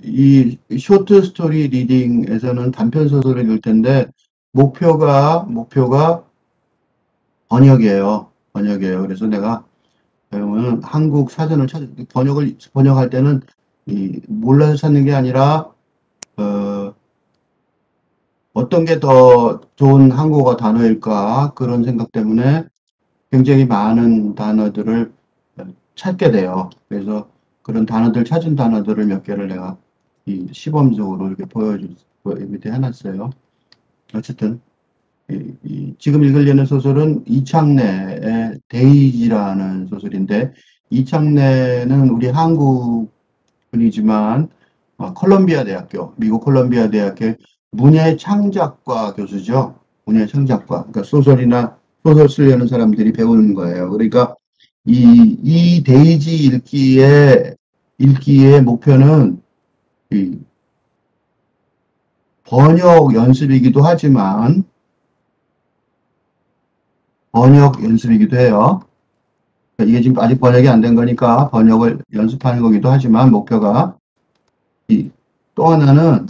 이 쇼트 스토리 리딩에서는 단편 소설을 읽을 텐데 목표가 번역이에요. 그래서 내가 그러면 한국 사전을 번역할 때는 몰라서 찾는 게 아니라 어떤 게 더 좋은 한국어 단어일까 그런 생각 때문에 굉장히 많은 단어들을 찾게 돼요. 그래서 그런 찾은 단어들을 몇 개를 내가 시범적으로 이렇게 밑에 해놨어요. 어쨌든 지금 읽으려는 소설은 이창래의 데이지라는 소설인데, 이창래는 우리 한국 분이지만 미국 콜럼비아 대학의 문예 창작과 교수죠. 문예 창작과. 그러니까 소설 쓰려는 사람들이 배우는 거예요. 그러니까 이 데이지 읽기의 목표는 이 번역 연습이기도 하지만 번역 연습이기도 해요. 그러니까 이게 지금 아직 번역이 안 된 거니까 번역을 연습하는 거기도 하지만 목표가 또 하나는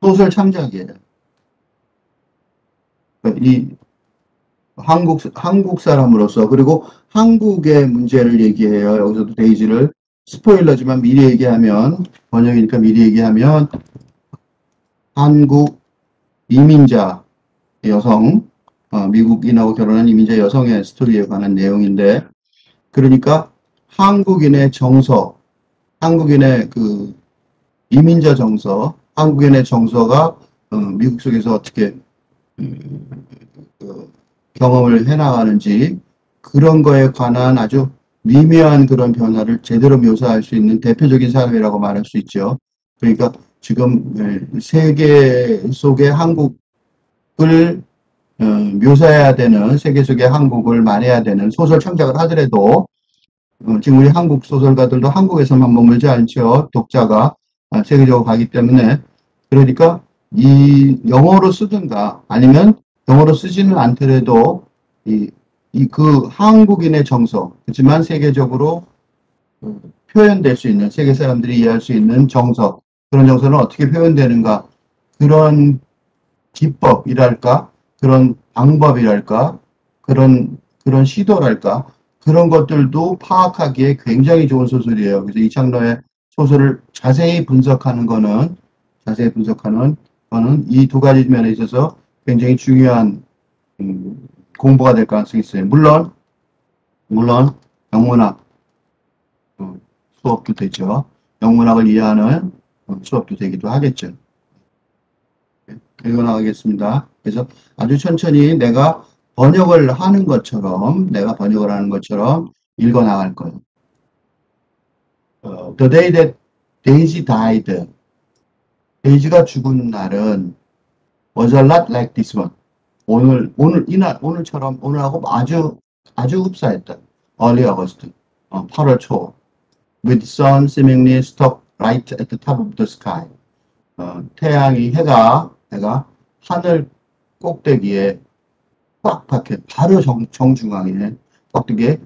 소설 창작이에요. 그러니까 한국 사람으로서, 그리고 한국의 문제를 얘기해요. 여기서도 데이지를 스포일러지만 번역이니까 미리 얘기하면, 한국 이민자 여성, 미국인하고 결혼한 이민자 여성의 스토리에 관한 내용인데, 그러니까 한국인의 정서, 한국인의 이민자 정서, 한국인의 정서가 미국 속에서 어떻게 그 경험을 해나가는지, 그런 거에 관한 아주 미묘한 그런 변화를 제대로 묘사할 수 있는 대표적인 사람이라고 말할 수 있죠. 그러니까 지금 세계 속의 한국을 묘사해야 되는, 세계 속의 한국을 말해야 되는 소설 창작을 하더라도 지금 우리 한국 소설가들도 한국에서만 머물지 않죠. 독자가 세계적으로 가기 때문에. 그러니까 이 영어로 쓰든가 아니면 영어로 쓰지는 않더라도 그 한국인의 정서, 그렇지만 세계적으로 표현될 수 있는, 세계 사람들이 이해할 수 있는 정서, 그런 정서는 어떻게 표현되는가, 그런 기법이랄까, 그런 방법이랄까, 그런 시도랄까, 그런 것들도 파악하기에 굉장히 좋은 소설이에요. 그래서 이창로의 소설을 자세히 분석하는 거는 이 두 가지 면에 있어서 굉장히 중요한 공부가 될 가능성이 있어요. 물론 영문학 수업도 되죠. 영문학을 이해하는 수업도 되기도 하겠죠. 읽어 나가겠습니다. 그래서 아주 천천히 내가 번역을 하는 것처럼 읽어 나갈 거예요. The day that Daisy died. 데이지가 죽은 날은 was a lot like this one. 오늘하고 아주 흡사했다. Early August. 8월 초. With sun seemingly stuck right at the top of the sky. 해가 하늘 꼭대기에 꽉 박혀, 바로 정중앙에 꼭대기에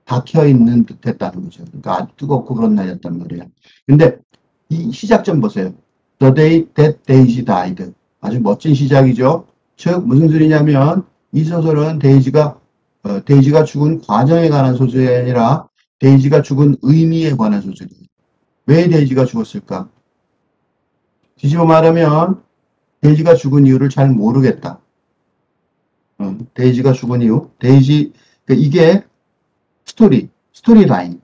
박혀 있는 듯했다는 거죠. 그러니까 아주 뜨겁고 그런 날이었단 말이에요. 근데 이 시작점 보세요. The day that Daisy died. 아주 멋진 시작이죠. 즉 무슨 소리냐면 이 소설은 데이지가 죽은 과정에 관한 소설이 아니라 데이지가 죽은 의미에 관한 소설이에요. 왜 데이지가 죽었을까? 뒤집어 말하면 데이지가 죽은 이유를 잘 모르겠다. 데이지가 죽은 이유, 그러니까 이게 스토리라인이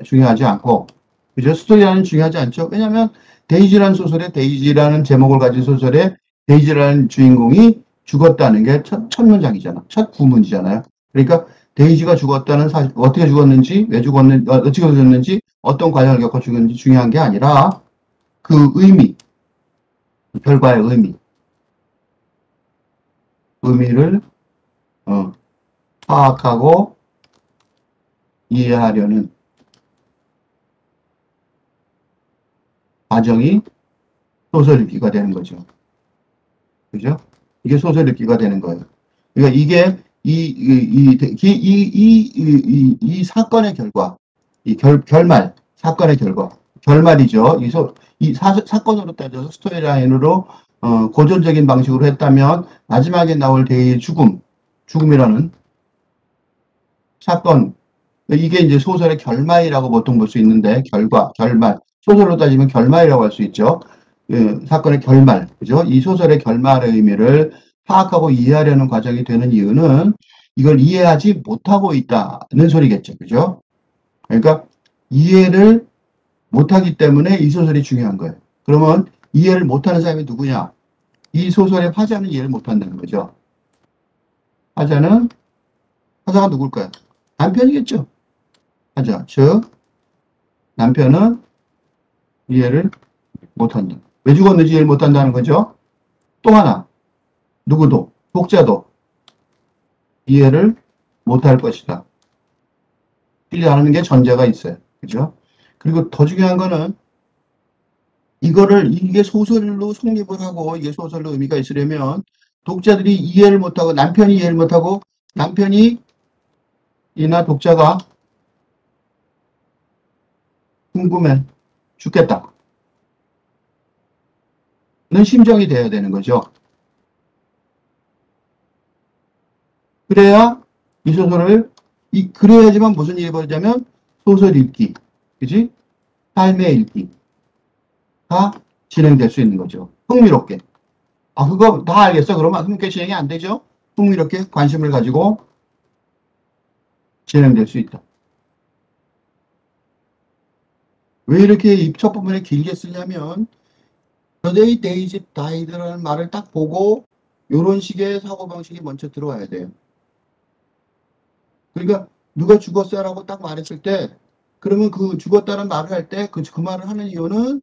중요하지 않고, 그죠? 스토리라인은 중요하지 않죠? 왜냐면 데이지라는 제목을 가진 소설에 데이지라는 주인공이 죽었다는 게 첫 문장이잖아. 첫 구문이잖아요. 그러니까 데이지가 죽었다는 사실, 어떻게 죽었는지, 어떻게 죽었는지, 어떤 과정을 겪어 죽었는지 중요한 게 아니라 그 결과의 의미를 파악하고 이해하려는 과정이 소설 읽기가 되는 거죠. 그죠? 이게 소설 읽기가 되는 거예요. 그러니까 이게 이 사건의 결과, 결말, 사건의 결과, 결말이죠. 사건으로 따져서 스토리라인으로, 고전적인 방식으로 했다면, 마지막에 나올 대의 죽음이라는 사건, 이게 이제 소설의 결말이라고 보통 볼 수 있는데, 결말. 소설로 따지면 결말이라고 할 수 있죠. 사건의 결말, 그죠? 이 소설의 결말의 의미를 파악하고 이해하려는 과정이 되는 이유는 이걸 이해하지 못하고 있다는 소리겠죠. 그죠? 그러니까 이해를 못하기 때문에 이 소설이 중요한 거예요. 그러면 이해를 못하는 사람이 누구냐? 이 소설의 화자는 이해를 못한다는 거죠. 화자가 누굴까요? 남편이겠죠. 화자, 즉 남편은 이해를 못한다. 왜 죽었는지 이해를 못한다는 거죠. 또 하나, 누구도, 독자도 이해를 못할 것이다. 이해하는 게 전제가 있어요. 그죠? 그리고 더 중요한 거는 이게 소설로 성립을 하고 이게 소설로 의미가 있으려면 독자들이 이해를 못하고 남편이 이해를 못하고 남편이 이나 독자가 궁금해 죽겠다. 는 심정이 돼야 되는 거죠. 그래야 이 소설을, 그래야지만 무슨 일이 벌어지냐면 소설 읽기, 그지? 삶의 읽기가 진행될 수 있는 거죠. 흥미롭게. 그거 다 알겠어. 그러면 흥미롭게 진행이 안 되죠? 흥미롭게 관심을 가지고 진행될 수 있다. 왜 이렇게 이 첫 부분에 길게 쓰냐면, The day Daisy died라는 말을 딱 보고, 이런 식의 사고방식이 먼저 들어와야 돼요. 그러니까, 누가 죽었어라고 딱 말했을 때, 그러면 그 죽었다는 말을 할 때, 그 말을 하는 이유는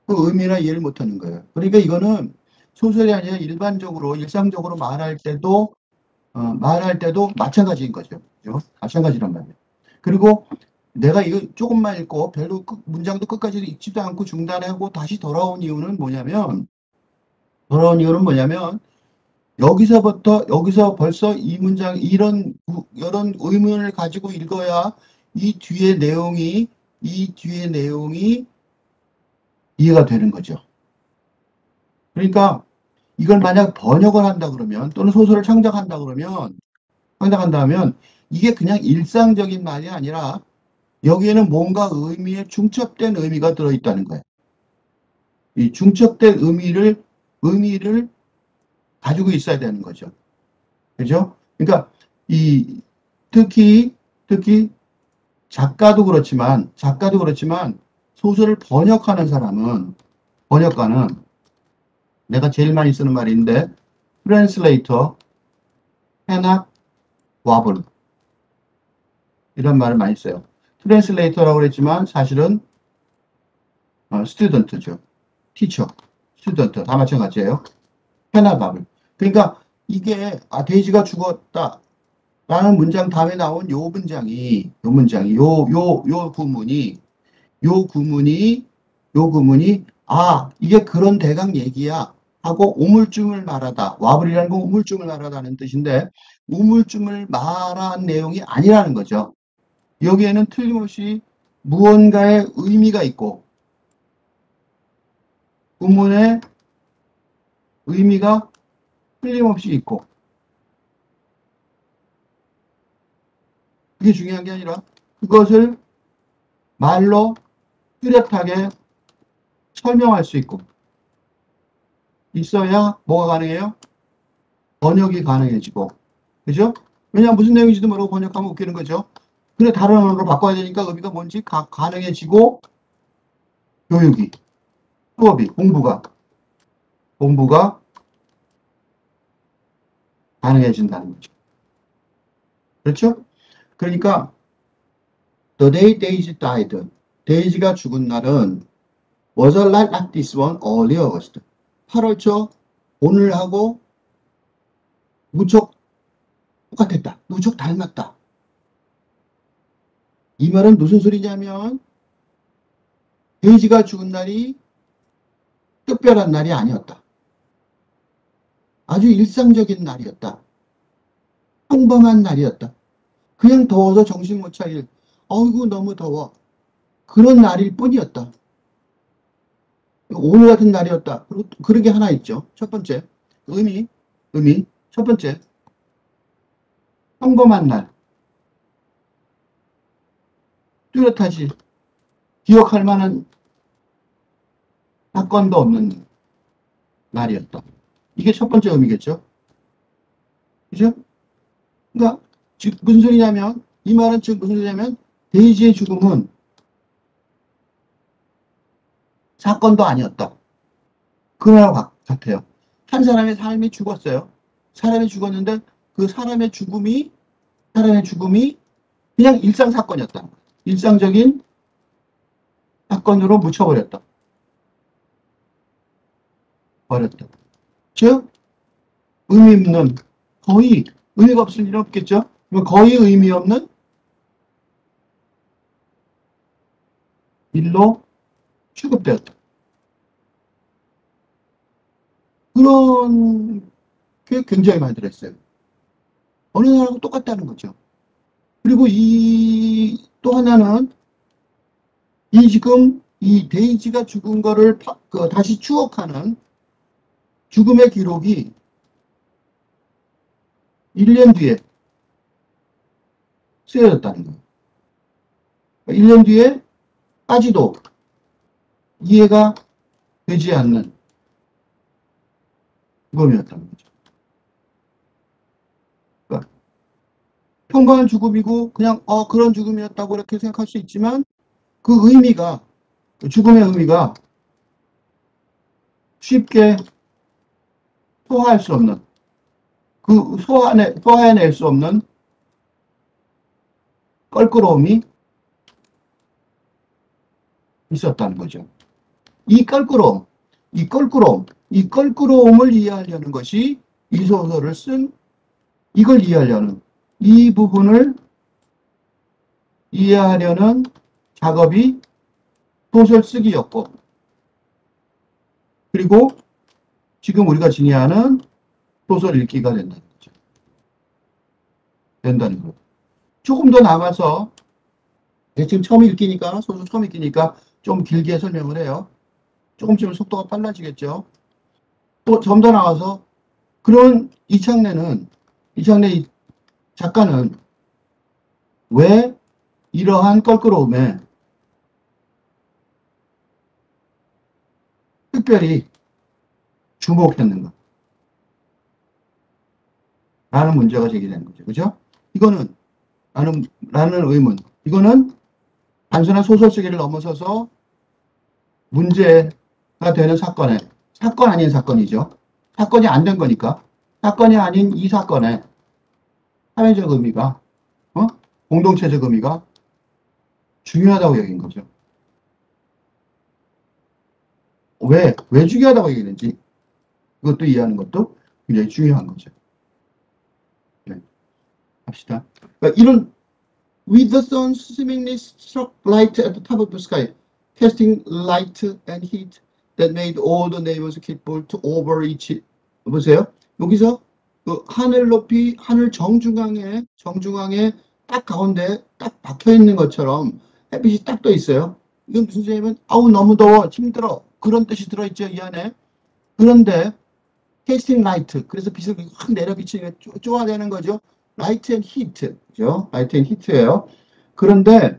그 의미나 이해를 못하는 거예요. 그러니까 이거는 소설이 아니라 일반적으로, 일상적으로 말할 때도 마찬가지인 거죠. 그죠? 마찬가지란 말이에요. 그리고 내가 이거 조금만 읽고 별로 문장도 끝까지 읽지도 않고 중단하고 다시 돌아온 이유는 뭐냐면, 여기서 벌써 이 문장, 이런 의문을 가지고 읽어야 이 뒤의 내용이 이해가 되는 거죠. 그러니까 이걸 만약 번역을 한다 그러면, 또는 소설을 창작한다면, 이게 그냥 일상적인 말이 아니라 여기에는 뭔가 중첩된 의미가 들어있다는 거예요. 이 중첩된 의미를 가지고 있어야 되는 거죠. 그죠? 그러니까, 특히, 작가도 그렇지만, 소설을 번역가는, 내가 제일 많이 쓰는 말인데, 트랜슬레이터, 해낙, 와블. 이런 말을 많이 써요. 트랜슬레이터라고 그랬지만, 사실은, 스튜던트죠. 티처, 스튜던트, 다 마찬가지예요. 해낙, 와블. 그러니까, 이게, 데이지가 죽었다. 라는 문장 다음에 나온 요 구문이, 이게 그런 대강 얘기야. 하고 우물쭈물 말하다. 와블이라는 건 우물쭈물 말하다는 뜻인데, 우물쭈물 말한 내용이 아니라는 거죠. 여기에는 틀림없이 무언가의 의미가 있고, 구문의 의미가 틀림없이 있고, 그게 중요한 게 아니라, 그것을 말로 뚜렷하게 설명할 수 있고, 있어야 뭐가 가능해요? 번역이 가능해지고. 그죠? 왜냐하면 무슨 내용인지도 모르고 번역하면 웃기는 거죠. 그래, 다른 언어로 바꿔야 되니까 의미가 뭔지 가능해지고, 교육이, 수업이, 공부가 가능해진다는 거죠. 그렇죠? 그러니까, The day Daisy died. 데이지가 죽은 날은 was a lot like this one early August. 8월 초 오늘하고 무척 똑같았다. 무척 닮았다. 이 말은 무슨 소리냐면, 데이지가 죽은 날이 특별한 날이 아니었다. 아주 일상적인 날이었다. 평범한 날이었다. 그냥 더워서 정신 못 차릴, 어이구, 너무 더워. 그런 날일 뿐이었다. 오늘 같은 날이었다. 그리고 그런 게 하나 있죠. 첫 번째, 의미, 의미. 첫 번째, 평범한 날. 뚜렷하지. 기억할 만한 사건도 없는 날이었다. 이게 첫 번째 의미겠죠. 그죠? 그러니까, 즉, 무슨 소리냐면, 이 말은 즉 무슨 소리냐면, 데이지의 죽음은 사건도 아니었다. 그 말과 같아요. 한 사람의 삶이 죽었어요. 사람이 죽었는데, 그 사람의 죽음이 그냥 일상 사건이었다. 일상적인 사건으로 묻혀버렸다. 버렸다. 즉, 의미 없는, 거의 의미가 없을 일은 없겠죠. 거의 의미 없는 일로 취급되었다. 그런 게 굉장히 많이 들어있어요. 어느 나라하고 똑같다는 거죠. 그리고 또 하나는 지금 이 데이지가 죽은 거를 다시 추억하는 죽음의 기록이 1년 뒤에 쓰여졌다는 거예요. 1년 뒤에까지도 이해가 되지 않는 죽음이었다는 거죠. 그러니까 평범한 죽음이고 그냥 그런 죽음이었다고 이렇게 생각할 수 있지만 그 의미가, 그 죽음의 의미가 쉽게 소화할 수 없는, 그 소화해낼 수 없는 껄끄러움이 있었다는 거죠. 이 껄끄러움을 이해하려는 것이 이 소설을 이걸 이해하려는, 이 부분을 이해하려는 작업이 소설 쓰기였고, 그리고 지금 우리가 증의하는 소설 읽기가 된다는 거예요. 조금 더 남아서, 지금 소설 처음 읽기니까 좀 길게 설명을 해요. 조금씩 속도가 빨라지겠죠. 또 좀 더 나와서, 그런 이창래 작가는 왜 이러한 껄끄러움에 특별히 주목했는가? 라는 문제가 제기되는 거죠. 그죠? 이거는, 라는 의문. 이거는 단순한 소설 쓰기를 넘어서서 문제가 되는 사건 아닌 사건이죠. 사건이 안 된 거니까. 사건이 아닌 이 사건의 사회적 의미가, 공동체적 의미가 중요하다고 여긴 거죠. 왜 중요하다고 얘기했는지 그것도 이해하는 것도 굉장히 중요한 거죠. 네, 합시다. 그러니까 이런 with the sun seemingly struck light at the top of the sky, casting light and heat that made all the neighbors keep bolt over each. 보세요. 여기서 그 하늘 높이, 하늘 정중앙에 딱 가운데 딱 박혀 있는 것처럼 햇빛이 딱 떠 있어요. 이건 무슨 소리냐면 아우 너무 더워, 힘들어, 그런 뜻이 들어있죠, 이 안에. 그런데 캐스팅 라이트, 그래서 빛을 확 내려 비치는 게 쪼아내는 거죠. 라이트 앤 히트, 그죠? 라이트 앤 히트예요. 그런데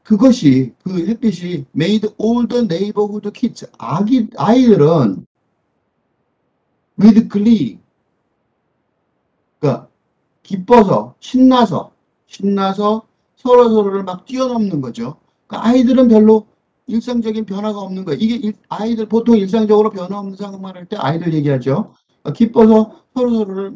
그것이, 그 햇빛이 made all the neighborhood kids, 아이들은 with glee, 그러니까 기뻐서, 신나서 서로를 막 뛰어넘는 거죠. 그러니까 아이들은 별로 일상적인 변화가 없는 거예요. 이게 아이들, 보통 일상적으로 변화 없는 상황만 할 때 아이들 얘기하죠. 기뻐서 서로를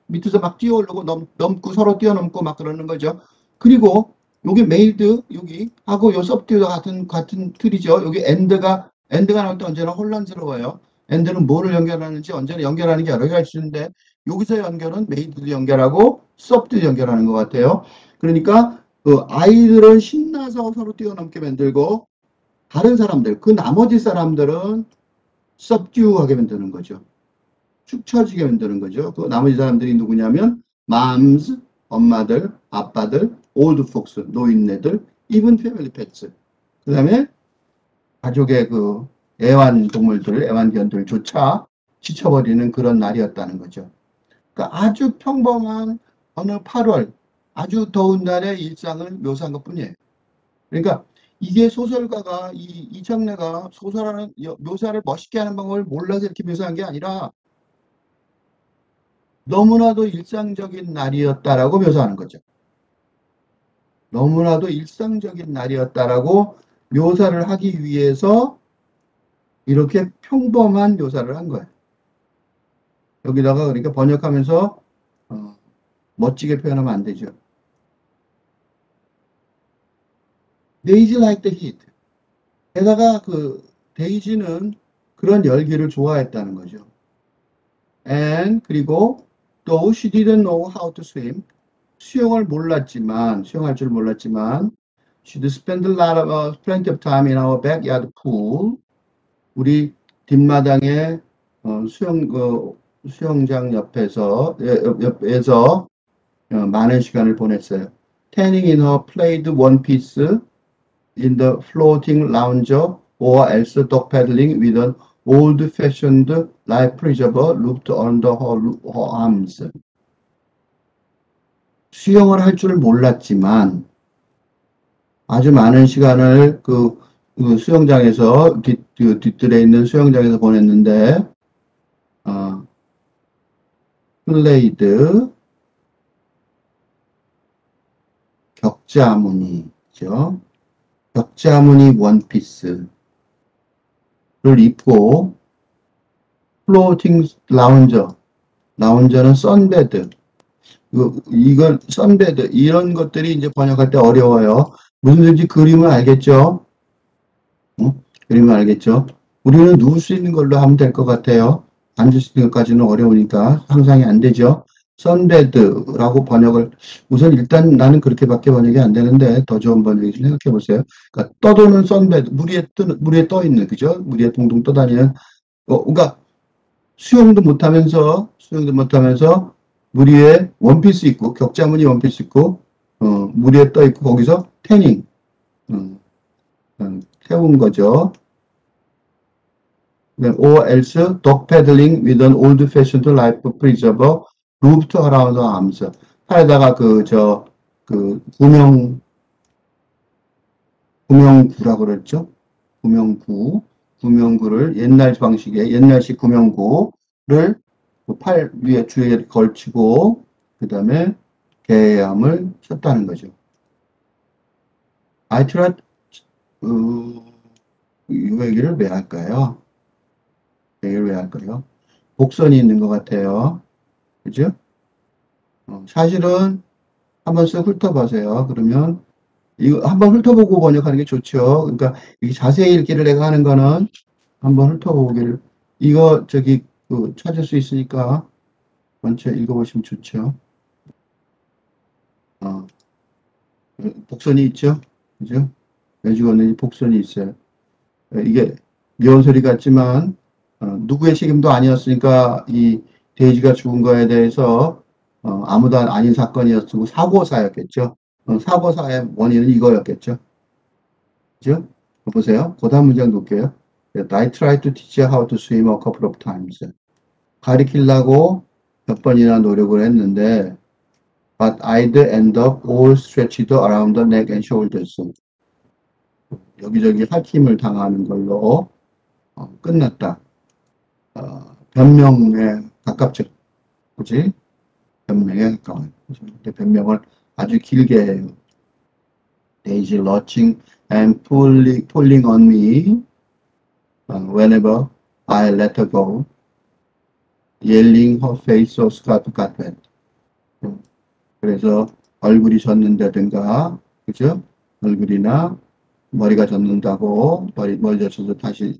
밑에서 막 뛰어오르고 넘고 서로 뛰어넘고 막 그러는 거죠. 그리고 여기 메이드, 여기 하고 요 서브듀가 같은 틀이죠. 여기 엔드가 나올 때 언제나 혼란스러워요. 엔드는 뭐를 연결하는지 언제나 연결하는 게 여러 개가 있는데 여기서 연결은 메이드도 연결하고 서브듀 연결하는 것 같아요. 그러니까 그 아이들은 신나서 서로 뛰어넘게 만들고 다른 사람들, 그 나머지 사람들은 subdue하게 만드는 거죠. 축 처지게 만드는 거죠. 그 나머지 사람들이 누구냐면 moms, 엄마들, 아빠들, old folks, 노인네들, even family pets. 그 다음에 가족의 그 애완동물들, 애완견들조차 지쳐버리는 그런 날이었다는 거죠. 그러니까 아주 평범한 어느 8월, 아주 더운 날의 일상을 묘사한 것뿐이에요. 그러니까 이게 소설가가 이청래가 소설하는 묘사를 멋있게 하는 방법을 몰라서 이렇게 묘사한 게 아니라 너무나도 일상적인 날이었다라고 묘사하는 거죠. 너무나도 일상적인 날이었다라고 묘사를 하기 위해서 이렇게 평범한 묘사를 한 거예요. 여기다가 그러니까 번역하면서 멋지게 표현하면 안 되죠. Daisy like the heat. 게다가 그 데이지는 그런 열기를 좋아했다는 거죠. And 그리고 though she didn't know how to swim, 수영할 줄 몰랐지만, she'd spend plenty of time in our backyard pool. 우리 뒷마당에 수영장 옆에서 많은 시간을 보냈어요. Tanning in her plaid one piece in the floating lounger or else dog paddling with an old-fashioned life preserver looped under her arms. 수영을 할 줄 몰랐지만 아주 많은 시간을 그 수영장에서 뒤뜰에 있는 수영장에서 보냈는데 플레이드 격자무늬죠. 격자무늬 원피스를 입고 플로팅 라운저는 선베드. 이건 선베드 이런 것들이 이제 번역할 때 어려워요. 무슨든지 그림을 알겠죠? 그림을 알겠죠? 우리는 누울 수 있는 걸로 하면 될 것 같아요. 앉을 수 있는 것까지는 어려우니까 상상이 안 되죠. 선베드라고 번역을 우선 일단 나는 그렇게밖에 번역이 안 되는데 더 좋은 번역을 생각해 보세요. 그러니까 떠도는 선베드 물에 떠 있는 그죠? 물 위에 동동 떠다니는 그러니까 수영도 못하면서 물 위에 원피스 입고 격자무늬 원피스 입고 물 위에 떠 있고 거기서 태닝 태운 거죠. Or else dog paddling with an old-fashioned life preserver looped around her arms. 팔에다가 구명구라고 그랬죠. 구명구를 옛날식 구명구를 팔 위에 주위에 걸치고 그 다음에 개암을 쳤다는 거죠. I tried 이 얘기를 왜 할까요? 복선이 있는 것 같아요. 그죠? 사실은 한번 쓱 훑어보세요. 그러면 이거 한번 훑어보고 번역하는 게 좋죠. 그러니까 이 자세히 읽기를 내가 하는 거는 한번 훑어보기를 이거 찾을 수 있으니까 먼저 읽어보시면 좋죠. 복선이 있죠. 그죠? 왜 죽었는지 복선이 있어요. 이게 미운 소리 같지만 누구의 책임도 아니었으니까 이 데이지가 죽은 거에 대해서 아무도 아닌 사건이었고 사고사였겠죠. 사고사의 원인은 이거였겠죠. 그죠? 보세요. 그 다음 문장 볼게요. I tried to teach her how to swim a couple of times. 가리키려고 몇 번이나 노력을 했는데 but I'd end up all stretched around the neck and shoulders. 여기저기 핥힘을 당하는 걸로 끝났다. 변명에 가깝죠. 그지? 변명에 가까워요. 근데 변명을 아주 길게 해요. Daisy lurching and pulling on me whenever I let her go. Yelling her face or scarf got wet. 그래서 얼굴이 젖는다든가, 그죠? 얼굴이나 머리가 젖는다고, 머리 젖혀서 다시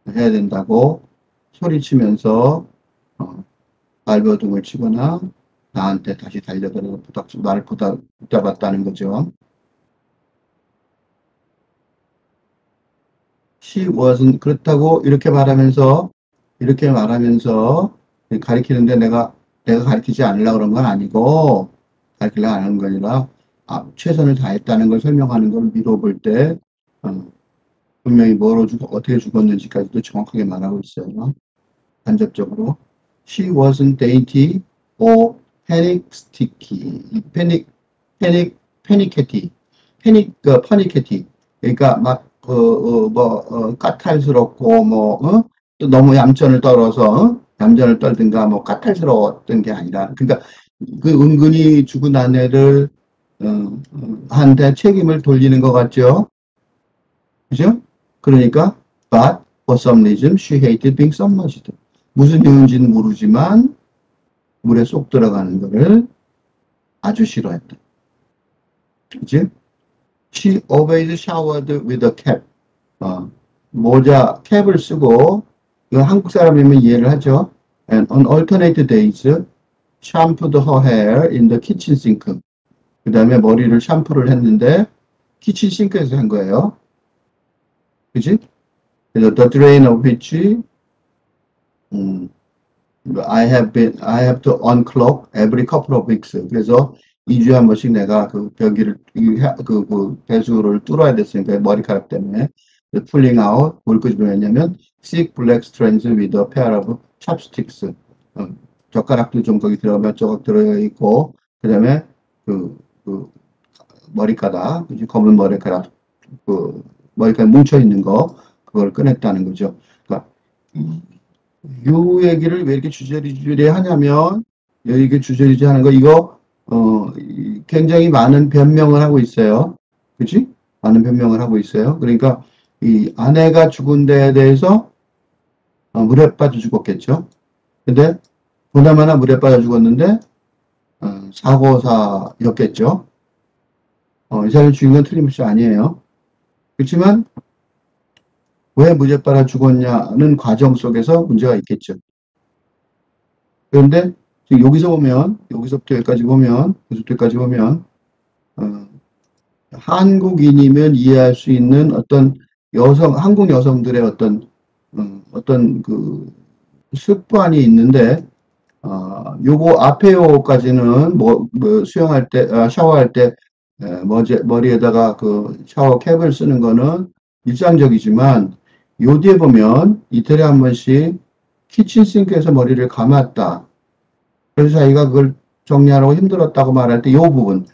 해야 된다고 소리치면서 발버둥을 치거나 나한테 다시 달려들어서 나를 붙잡았다는 거죠. She wasn't 그렇다고 이렇게 말하면서 가리키는데 내가 가리키지 않으려고 그런 건 아니고, 가리키려고 안 하는 거 아니라, 최선을 다했다는 걸 설명하는 걸 미뤄볼 때, 어, 분명히 어떻게 죽었는지까지도 정확하게 말하고 있어요. 간접적으로. She wasn't dainty or panic sticky. panicky. panicky. 그러니까 막, 까탈스럽고, 또 너무 얌전을 떨어서, 얌전을 떨든가, 까탈스러웠던 게 아니라, 그러니까 그 은근히 죽은 아내를, 한테 책임을 돌리는 것 같죠? 그죠? 그러니까, but for some reason she hated being submerged. 무슨 이유인지는 모르지만 물에 쏙 들어가는 거를 아주 싫어했다. 그지? She always showered with a cap. 모자, 캡을 쓰고, 이거 한국 사람이면 이해를 하죠. And on alternate days, shampooed her hair in the kitchen sink. 그 다음에 머리를 샴푸를 했는데, 키친 싱크에서 한 거예요. 그지? 그래서 the drain of which, 음, I have to unclog every couple of weeks. 그래서 2주에 한 번씩 내가 그 벽기를, 그 배수를 뚫어야 됐으니까 머리카락 때문에. pulling out, 뭘 끄집어냈냐면, thick black strands with a pair of chopsticks. 젓가락도 좀 거기 몇 조각 들어있고, 그 다음에 그 머리카락, 검은 머리카락, 머리카락 뭉쳐있는 거, 그걸 꺼냈다는 거죠. 그러니까, 요 얘기를 왜 이렇게 주저리주저리 하냐면, 이렇게 주저리주저리 하는 거, 이거, 굉장히 많은 변명을 하고 있어요. 그치? 많은 변명을 하고 있어요. 그러니까, 이 아내가 죽은 데에 대해서, 물에 빠져 죽었겠죠. 근데, 보나마나 물에 빠져 죽었는데, 사고사였겠죠. 이 사람이 죽인 건 틀림없이 아니에요. 그렇지만, 왜 물에 빠져 죽었냐는 과정 속에서 문제가 있겠죠. 그런데 여기서부터 여기까지 보면, 한국인이면 이해할 수 있는 한국 여성들의 어떤 습관이 있는데, 요거 앞에 요까지는 수영할 때, 샤워할 때, 머리에다가 그 샤워 캡을 쓰는 거는 일상적이지만, 요 뒤에 보면 이틀에 한 번씩 키친싱크에서 머리를 감았다. 그래서 자기가 그걸 정리하려고 힘들었다고 말할 때 요 부분은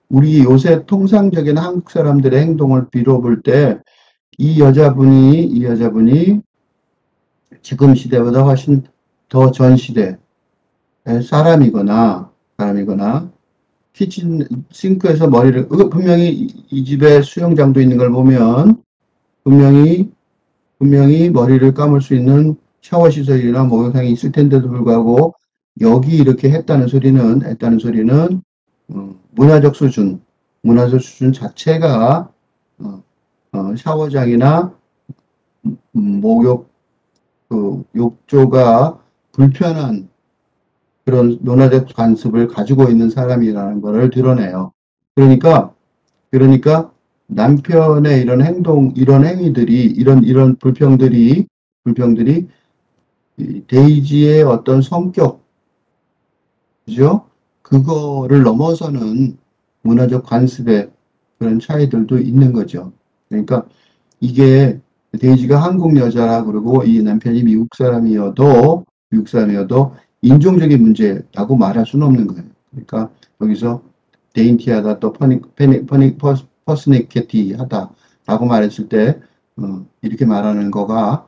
우리 요새 통상적인 한국 사람들의 행동을 빌어볼 때 이 여자분이 지금 시대보다 훨씬 더 전 시대 사람이거나 키친 싱크에서 분명히 이 집에 수영장도 있는 걸 보면 분명히 머리를 감을 수 있는 샤워 시설이나 목욕탕이 있을 텐데도 불구하고 여기 이렇게 했다는 소리는 문화적 수준 자체가 샤워장이나 목욕 욕조가 불편한 그런 문화적 관습을 가지고 있는 사람이라는 것을 드러내요. 그러니까 남편의 이런 이런 행위들이, 이런 불평들이 데이지의 어떤 성격, 그죠? 그거를 넘어서는 문화적 관습의 그런 차이들도 있는 거죠. 그러니까 이게 데이지가 한국 여자라 그러고 이 남편이 미국 사람이어도 인종적인 문제라고 말할 수는 없는 거예요. 그러니까 여기서 데인티하다 또 퍼스니케티하다라고 말했을 때 이렇게 말하는 거가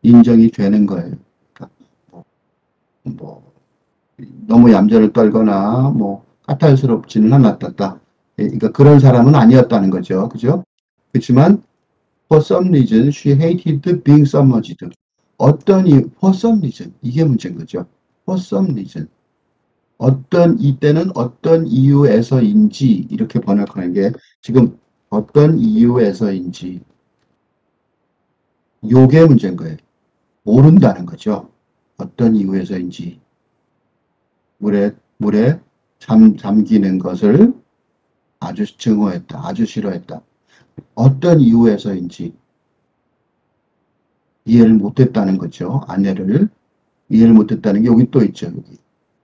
인정이 되는 거예요. 그러니까 너무 얌전을 떨거나 까탈스럽지는 않았다. 그러니까 그런 사람은 아니었다는 거죠. 그죠? 그렇지만 for some reason she hated being submerged. for some reason 이게 문제인 거죠. for some reason 이때는 어떤 이유에서인지 이렇게 번역하는 게 지금 어떤 이유에서인지 요게 문제인 거예요. 모른다는 거죠. 어떤 이유에서인지 물에 잠기는 것을 아주 증오했다. 아주 싫어했다. 어떤 이유에서인지 이해를 못했다는 거죠. 아내를 이해를 못했다는 게 여기 또 있죠. 여기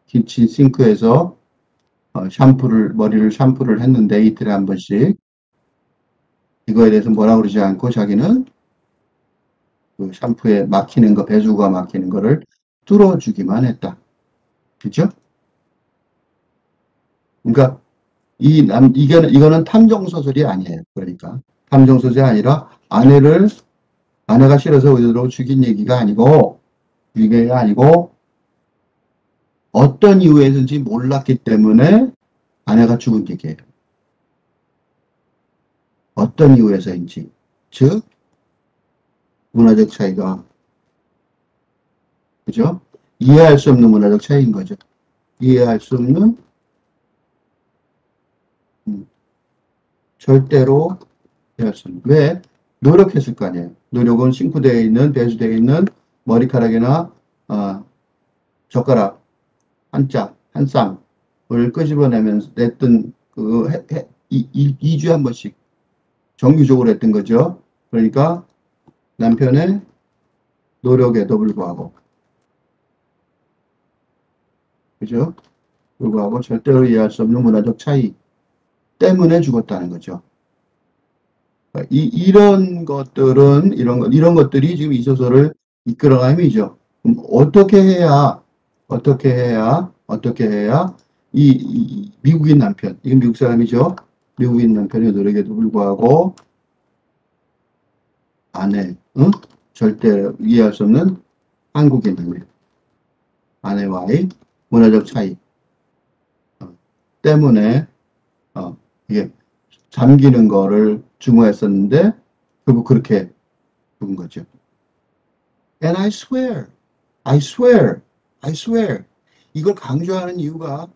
키친 싱크에서 머리를 샴푸를 했는데 이틀에 한 번씩 이거에 대해서 뭐라 그러지 않고 자기는 그 샴푸에 막히는 거, 배수구가 막히는 거를 뚫어주기만 했다. 그죠? 그러니까 이거는 탐정소설이 아니에요. 그러니까 탐정소설이 아니라 아내가 싫어서 의도로 죽인 얘기가 아니고 이게 아니고 어떤 이유에서인지 몰랐기 때문에 아내가 죽은 얘기예요. 어떤 이유에서인지. 즉 문화적 차이가 그죠? 이해할 수 없는 문화적 차이인 거죠. 이해할 수 없는 음, 절대로 이해할 수 없는. 왜? 노력했을 거 아니에요. 노력은 싱크대에 있는 배수되어 있는 머리카락이나 젓가락 한 짝, 한 쌍을 끄집어내면서 냈던 그 2주에 한 번씩 정기적으로 했던 거죠. 그러니까 남편의 노력에도 불구하고 그죠? 불구하고 절대로 이해할 수 없는 문화적 차이 때문에 죽었다는 거죠. 이런 것들이 지금 이 소설을 이끌어가는 힘이죠. 어떻게 해야, 미국인 남편, 이건 미국 사람이죠. 미국인 남편의 노력에도 불구하고 응? 절대 이해할 수 없는 한국인 아내와의 문화적 차이 때문에, 이게 잠기는 거를 증오했었는데, 결국 그렇게 죽은 거죠. And I swear, I swear. 이걸 강조하는 이유가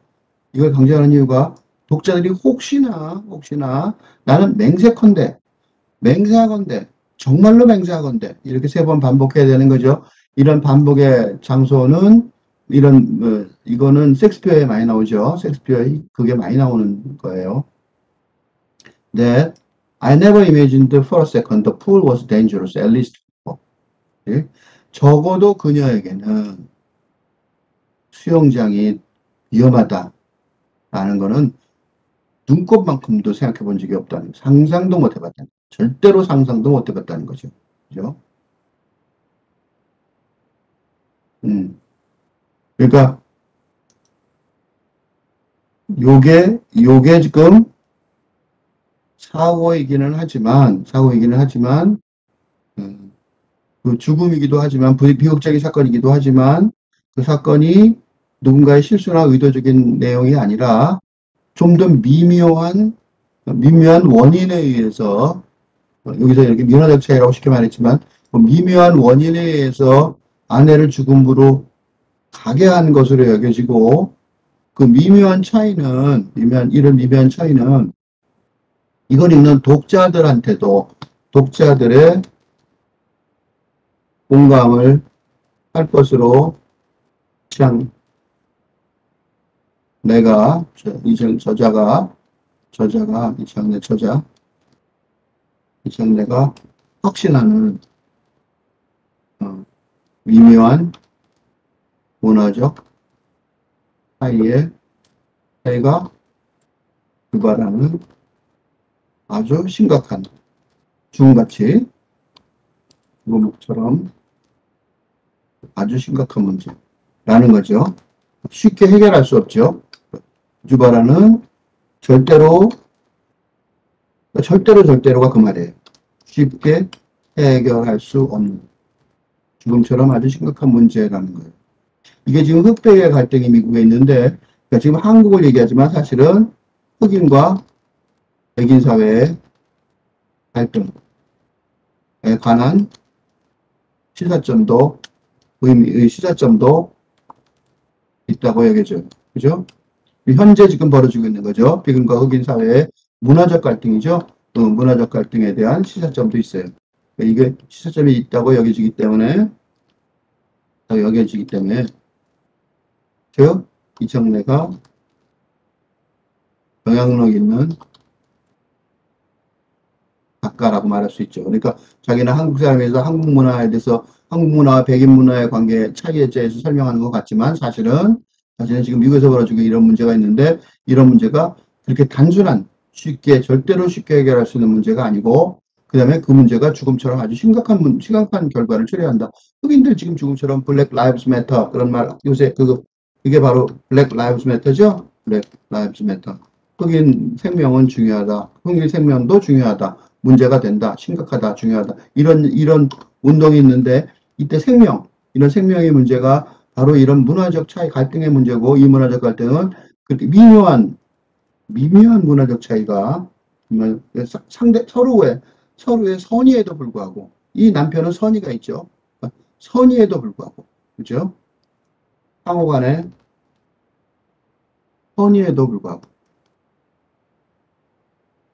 독자들이 혹시나 나는 맹세하건대, 정말로 맹세하건대 이렇게 세 번 반복해야 되는 거죠. 이런 반복의 장소는 이거는 셰익스피어에 많이 나오죠. 셰익스피어에 그게 많이 나오는 거예요. That I never imagined for a second the pool was dangerous, at least. 적어도 그녀에게는 수영장이 위험하다라는 거는 눈곱만큼도 생각해 본 적이 없다는, 상상도 못 해봤다는, 절대로 상상도 못 해봤다는 거죠. 그죠? 그러니까, 요게 지금 사고이기는 하지만, 그 죽음이기도 하지만, 비극적인 사건이기도 하지만, 그 사건이 누군가의 실수나 의도적인 내용이 아니라, 좀 더 미묘한 원인에 의해서, 여기서 이렇게 민화적 차이라고 쉽게 말했지만, 미묘한 원인에 의해서 아내를 죽음으로 가게 한 것으로 여겨지고, 그 이런 미묘한 차이는, 이걸 읽는 독자들의 공감을 할 것으로, 참, 이창내가 확신하는, 미묘한 문화적 차이가 유발하는 아주 심각한 죽음같이 무목처럼 아주 심각한 문제라는 거죠. 쉽게 해결할 수 없죠. 유발하는 절대로가 그 말이에요. 쉽게 해결할 수 없는 죽음처럼 아주 심각한 문제라는 거예요. 이게 지금 흑백의 갈등이 미국에 있는데, 그러니까 지금 한국을 얘기하지만 사실은 흑인과 백인 사회의 갈등에 관한 시사점도 있다고 여겨져요. 그죠? 현재 지금 벌어지고 있는 거죠. 백인과 흑인 사회의 문화적 갈등이죠. 문화적 갈등에 대한 시사점도 있어요. 그러니까 이게 시사점이 있다고 여겨지기 때문에 즉 이청래가 영향력 있는 작가라고 말할 수 있죠. 그러니까 자기는 한국 사람에서 한국 문화에 대해서 한국 문화와 백인 문화의 관계 차이에 대해서 설명하는 것 같지만 사실은 지금 미국에서 벌어지고 이런 문제가 있는데 이런 문제가 그렇게 단순한 절대로 쉽게 해결할 수 있는 문제가 아니고 그다음에 그 문제가 죽음처럼 아주 심각한 결과를 초래한다. 흑인들 지금 죽음처럼 블랙 라이브스 매터 그런 말 요새 그게 바로 블랙 라이브스 매터죠? 블랙 라이브스 매터. 흑인 생명은 중요하다. 흑인 생명도 중요하다. 문제가 된다. 심각하다. 중요하다. 이런 운동이 있는데 이때 이런 생명의 문제가 바로 이런 문화적 차이, 갈등의 문제고 이 문화적 갈등은 그렇게 미묘한 문화적 차이가 정말 서로의 선의에도 불구하고 이 남편은 선의가 있죠. 선의에도 불구하고 그죠? 상호간에 선의에도 불구하고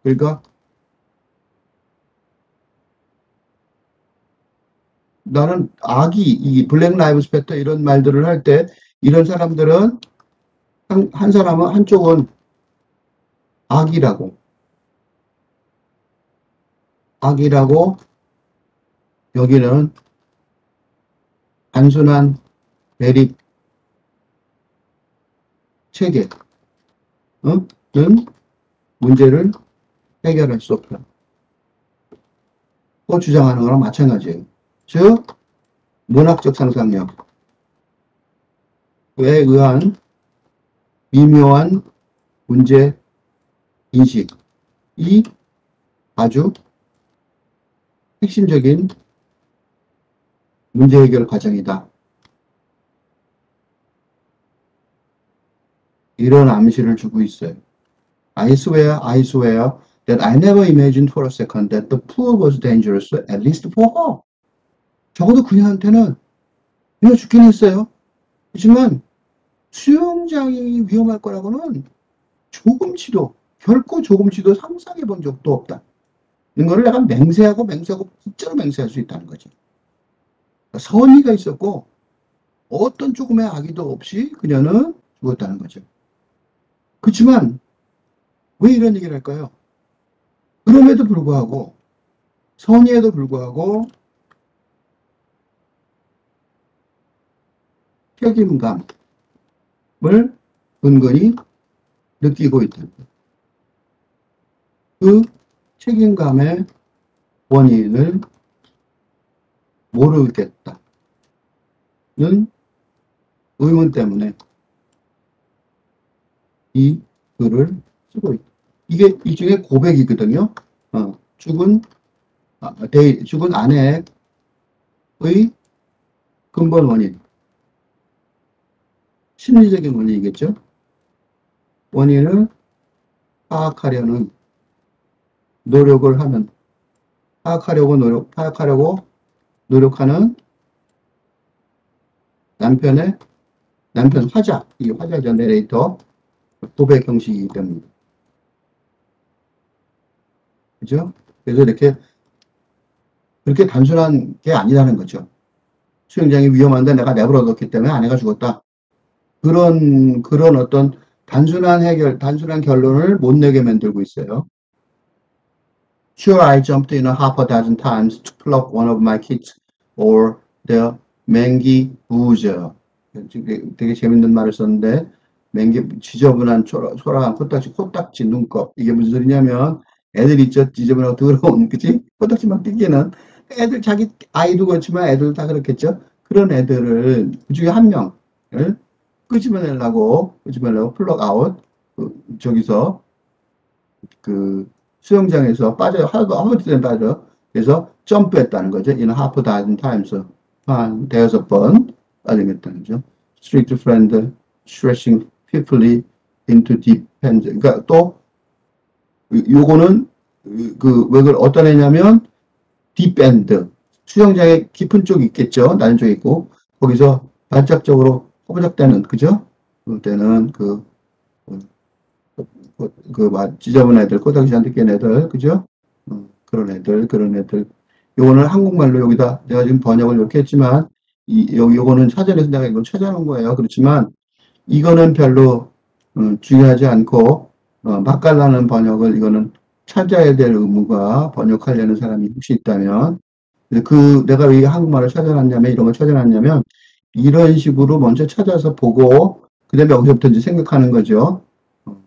그러니까 나는 이 블랙 라이브스 매터 이런 말들을 할 때 이런 사람들은 한쪽은 악이라고 악이라고 여기는 단순한 대립 체계 는 문제를 해결할 수 없다. 또 주장하는 거랑 마찬가지예요. 즉 문학적 상상력에 의한 미묘한 문제 인식이 아주 핵심적인 문제 해결 과정이다. 이런 암시를 주고 있어요. I swear that I never imagined for a second that the pool was dangerous, at least for her. 적어도 그녀한테는 그녀 죽긴 했어요. 하지만 수영장이 위험할 거라고는 결코 조금치도 상상해 본 적도 없다. 이거를 약간 진짜로 맹세할 수 있다는 거죠. 선의가 있었고 어떤 조금의 악의도 없이 그녀는 죽었다는 거죠. 그렇지만 왜 이런 얘기를 할까요? 그럼에도 불구하고 선의에도 불구하고 책임감을 은근히 느끼고 있다. 그 책임감의 원인을 모르겠다는 의문 때문에 이 글을 쓰고 있다. 이게 일종의 고백이거든요. 죽은 아내의 근본 원인, 심리적인 원인이겠죠. 원인을 파악하려고 노력하는 남편 이 화자죠, 내레이터 고백 형식이기 때문에. 그죠? 그래서 그렇게 단순한 게 아니라는 거죠. 수영장이 위험한데 내가 내버려뒀기 때문에 아내가 죽었다. 그런 어떤 단순한 결론을 못 내게 만들고 있어요. Sure, I jumped in half a dozen times to pluck one of my kids or the mangy boozer. 되게 재밌는 말을 썼는데, 지저분한 초라한 코딱지 눈곱. 이게 무슨 소리냐면, 애들 있죠? 지저분하고 더러운, 그치? 코딱지 막 뜯기는. 자기 아이도 그렇지만 애들 다 그렇겠죠? 그런 애들을, 그 중에 한 명을 끄집어내려고 플럭 아웃, 저기서, 수영장에서 한 번쯤 빠져. 그래서 점프했다는 거죠. In half a dozen times. 한 대여섯 번 빠지겠다는 거죠. Strict friend, stretching fearfully into deep end. 그러니까 또, 요거는, 어떤 애냐면, deep end. 수영장의 깊은 쪽이 있겠죠. 낮은 쪽이 있고, 거기서 반짝적으로 허벅대는, 그죠? 그때는 지저분 애들, 코딱지 안 뜯긴 애들, 그죠? 그런 애들. 요거는 한국말로 여기다 내가 지금 번역을 이렇게 했지만, 요거는 사전에서 내가 이걸 찾아놓은 거예요. 그렇지만, 이거는 별로, 중요하지 않고, 맛깔나는 번역을 이거는 찾아야 될 의무가 번역하려는 사람이 혹시 있다면, 내가 왜 한국말을 찾아놨냐면, 이런 걸 찾아놨냐면, 이런 식으로 먼저 찾아서 보고, 그 다음에 여기서부터 이제 생각하는 거죠.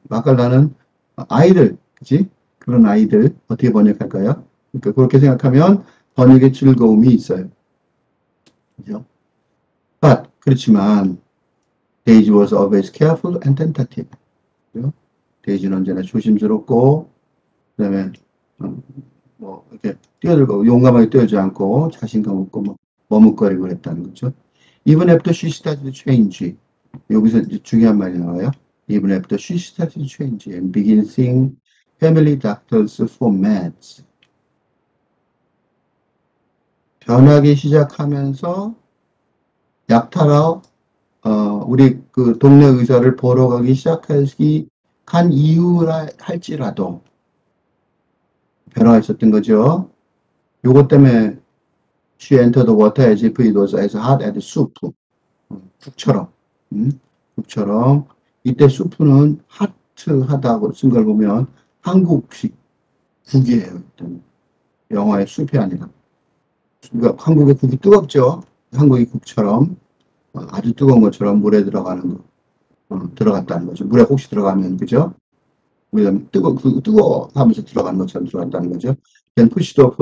아까 나는 아이들, 그지? 그런 아이들, 어떻게 번역할까요? 그러니까 그렇게 생각하면 번역의 즐거움이 있어요. 그죠? 그렇지만, Daisy was always careful and tentative. 그죠? 데이지는 언제나 조심스럽고, 그 다음에, 이렇게 뛰어들고, 용감하게 뛰어들지 않고, 자신감 없고, 머뭇거리고 그랬다는 거죠. Even after she started to change. 여기서 이제 중요한 말이 나와요. Even after she started to change and begin seeing family doctors for meds. 변하기 시작하면서 약탈하러 우리 그 동네 의사를 보러 가기 한 이유라 할지라도 변화가 있었던 거죠. 요것 때문에 she entered the water as if it was as hot as soup. 국처럼. 국처럼. 이때 수프는 하트하다고 쓴 걸 보면 한국식 국이에요. 영화의 숲이 아니라. 그러니까 한국의 국이 뜨겁죠. 한국의 국처럼 아주 뜨거운 것처럼 물에 들어가는 거. 들어갔다는 거죠. 물에 혹시 들어가면, 그죠? 우리가 뜨거 하면서 들어가는 것처럼 들어갔다는 거죠. Then pushed off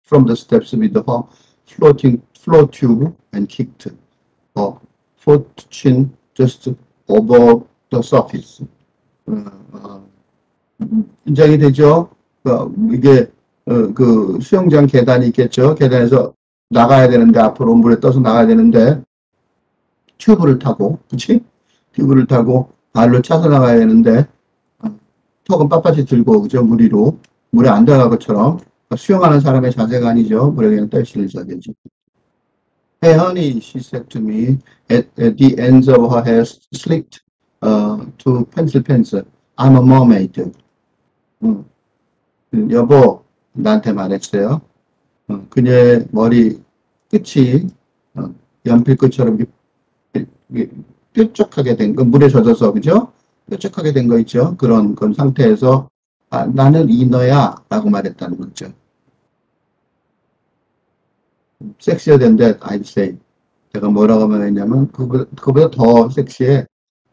from the steps with her floating floor tube and kicked her fortune just over the surface. 긴장이 되죠? 이게, 그 수영장 계단이 있겠죠? 계단에서 나가야 되는데, 앞으로 물에 떠서 나가야 되는데, 튜브를 타고, 그치? 튜브를 타고 발로 차서 나가야 되는데, 턱은 빳빳이 들고, 그죠? 물에 안 들어갈 것처럼. 수영하는 사람의 자세가 아니죠. 물에 그냥 떨치는 자세죠. Hey, honey, she said to me, at the ends of her hair slicked to pencil. I'm a mermaid. 여보, 나한테 말했어요. 그녀의 머리 끝이 연필끝처럼 뾰족하게 된 거, 물에 젖어서, 그죠? 뾰족하게 된 거 있죠? 그런 상태에서, 나는 이너야, 라고 말했다는 거죠. 섹시해 than that, I'd say. 제가 뭐라고 말했냐면, 그보다 더 섹시해.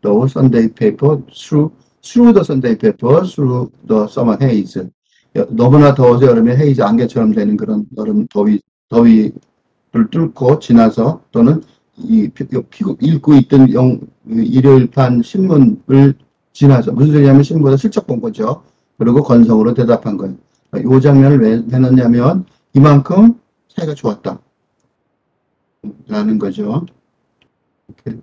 The Sunday paper, through the Sunday paper, through the summer haze. 너무나 더워서 여름에 헤이즈 안개처럼 되는 그런 여름 더위를 뚫고 지나서 또는 읽고 있던 일요일판 신문을 지나서 무슨 소리냐면 신문보다 슬쩍 본 거죠. 그리고 건성으로 대답한 거예요. 이 장면을 왜 해놨냐면 이만큼 사이가 좋았다 라는 거죠. 이렇게.